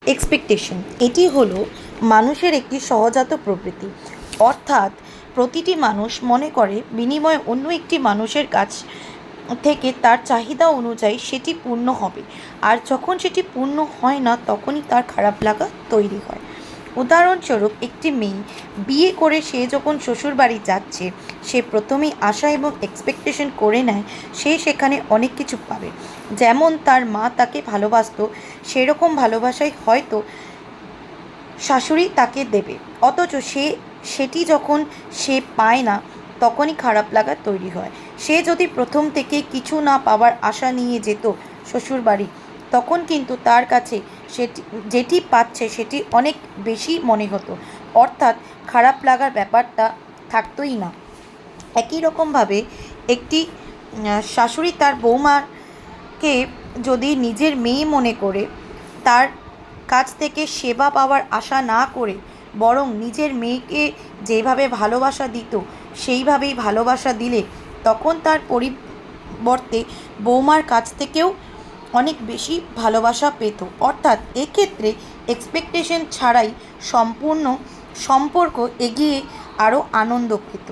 Expectation এটি হলো মানুষের একটি সহজাত প্রবৃত্তি। অর্থাৎ প্রতিটি মানুষ মনে করে বিনিময়ে অন্য একটি মানুষের কাছ থেকে তার চাহিদা অনুযায়ী সেটি পূর্ণ হবে, আর যখন সেটি পূর্ণ হয় না তখনই তার খারাপ লাগা তৈরি হয়। উদাহরণস্বরূপ, একটি মেয়ে বিয়ে করে সে যখন শ্বশুরবাড়ি যাচ্ছে, সে প্রথমেই আশা এবং এক্সপেকটেশন করে নেয় সে সেখানে অনেক কিছু পাবে। যেমন তার মা তাকে ভালোবাসতো, সেরকম ভালোবাসাই হয়তো শাশুড়ি তাকে দেবে। অথচ সেটি যখন সে পায় না তখনই খারাপ লাগা তৈরি হয়। সে যদি প্রথম থেকে কিছু না পাওয়ার আশা নিয়ে যেত শ্বশুরবাড়ি, তখন কিন্তু তার কাছে সেটি যেটি পাচ্ছে সেটি অনেক বেশি মনে হতো। অর্থাৎ খারাপ লাগার ব্যাপারটা থাকতোই না। একই রকমভাবে একটি শাশুড়ি তার বৌমাকে যদি নিজের মেয়ে মনে করে তার কাছ থেকে সেবা পাওয়ার আশা না করে বরং নিজের মেয়েকে যেভাবে ভালোবাসা দিত সেইভাবেই ভালোবাসা দিলে, তখন তার পরিবর্তে বৌমার কাছ থেকেও অনেক বেশি ভালোবাসা পেত। অর্থাৎ এক্ষেত্রে এক্সপেকটেশন ছাড়াই সম্পূর্ণ সম্পর্ক এগিয়ে আরও আনন্দ পেত।